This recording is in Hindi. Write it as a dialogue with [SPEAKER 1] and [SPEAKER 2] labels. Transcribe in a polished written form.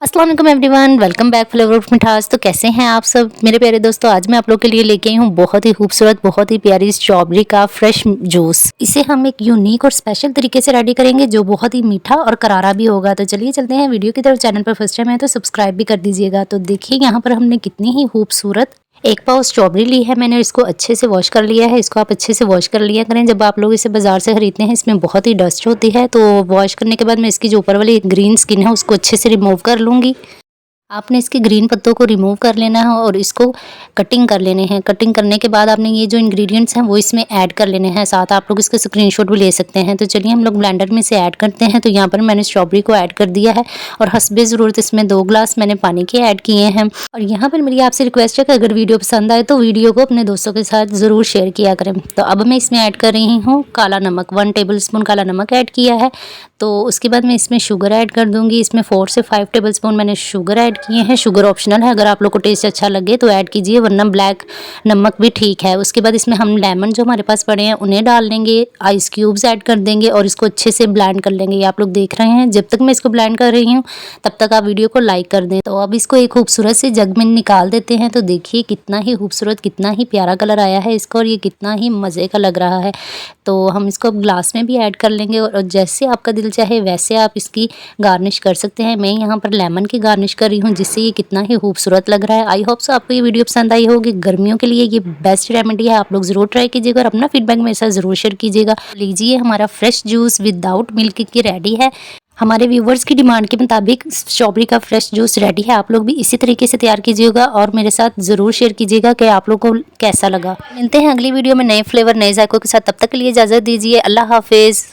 [SPEAKER 1] अस्सलाम वालेकुम everyone, welcome back flavour of मिठास। तो कैसे हैं आप सब मेरे प्यारे दोस्तों। आज मैं आप लोगों के लिए लेके आई हूँ बहुत ही खूबसूरत, बहुत ही प्यारी स्ट्रॉबेरी का फ्रेश जूस। इसे हम एक यूनिक और स्पेशल तरीके से रेडी करेंगे जो बहुत ही मीठा और करारा भी होगा। तो चलिए चलते हैं वीडियो की तरफ। चैनल पर फर्स्ट टाइम है तो सब्सक्राइब भी कर दीजिएगा। तो देखिए यहाँ पर हमने कितनी ही खूबसूरत एक पाव स्ट्रॉबेरी ली है। मैंने इसको अच्छे से वॉश कर लिया है। इसको आप अच्छे से वॉश कर लिया करें। जब आप लोग इसे बाजार से खरीदते हैं इसमें बहुत ही डस्ट होती है, तो वॉश करने के बाद मैं इसकी जो ऊपर वाली ग्रीन स्किन है उसको अच्छे से रिमूव कर लूँगी। आपने इसके ग्रीन पत्तों को रिमूव कर लेना है और इसको कटिंग कर लेने हैं। कटिंग करने के बाद आपने ये जो इंग्रेडिएंट्स हैं वो इसमें ऐड कर लेने हैं। साथ आप लोग इसके स्क्रीनशॉट भी ले सकते हैं। तो चलिए हम लोग ब्लेंडर में से ऐड करते हैं। तो यहाँ पर मैंने स्ट्रॉबेरी को ऐड कर दिया है और हस्बे ज़रूरत इसमें 2 ग्लास मैंने पानी के ऐड किए हैं। और यहाँ पर मेरी आपसे रिक्वेस्ट है कि अगर वीडियो पसंद आए तो वीडियो को अपने दोस्तों के साथ ज़रूर शेयर किया करें। तो अब मैं इसमें ऐड कर रही हूँ काला नमक। 1 टेबल स्पून काला नमक ऐड किया है। तो उसके बाद मैं इसमें शुगर ऐड कर दूँगी। इसमें 4 से 5 टेबल स्पून मैंने शुगर ऐड किए हैं। शुगर ऑप्शनल है, अगर आप लोग को टेस्ट अच्छा लगे तो ऐड कीजिए, वरना ब्लैक नमक भी ठीक है। उसके बाद इसमें हम लेमन जो हमारे पास पड़े हैं उन्हें डाल देंगे, आइस क्यूब्स ऐड कर देंगे और इसको अच्छे से ब्लेंड कर लेंगे। ये आप लोग देख रहे हैं। जब तक मैं इसको ब्लेंड कर रही हूँ तब तक आप वीडियो को लाइक कर दें। तो अब इसको एक खूबसूरत से जग में निकाल देते हैं। तो देखिए कितना ही खूबसूरत, कितना ही प्यारा कलर आया है इसका और ये कितना ही मज़े का लग रहा है। तो हम इसको अब ग्लास में भी ऐड कर लेंगे और जैसे आपका दिल चाहे वैसे आप इसकी गार्निश कर सकते हैं। मैं यहाँ पर लेमन की गार्निश कर रही हूँ जिससे ये कितना ही खूबसूरत लग रहा है। आई होप सो आपको ये वीडियो पसंद आई होगी। गर्मियों के लिए ये बेस्ट रेमेडी है, आप लोग ज़रूर ट्राई कीजिएगा और अपना फीडबैक मेरे साथ ज़रूर शेयर कीजिएगा। लीजिए हमारा फ्रेश जूस विदाउट मिल्क की रेडी है। हमारे व्यूवर्स की डिमांड के मुताबिक स्ट्रॉबेरी का फ्रेश जूस रेडी है। आप लोग भी इसी तरीके से तैयार कीजिएगा और मेरे साथ ज़रूर शेयर कीजिएगा कि आप लोगों को कैसा लगा। मिलते हैं अगली वीडियो में नए फ्लेवर नए जायकों के साथ। तब तक के लिए इजाज़त दीजिए। अल्लाह हाफिज़।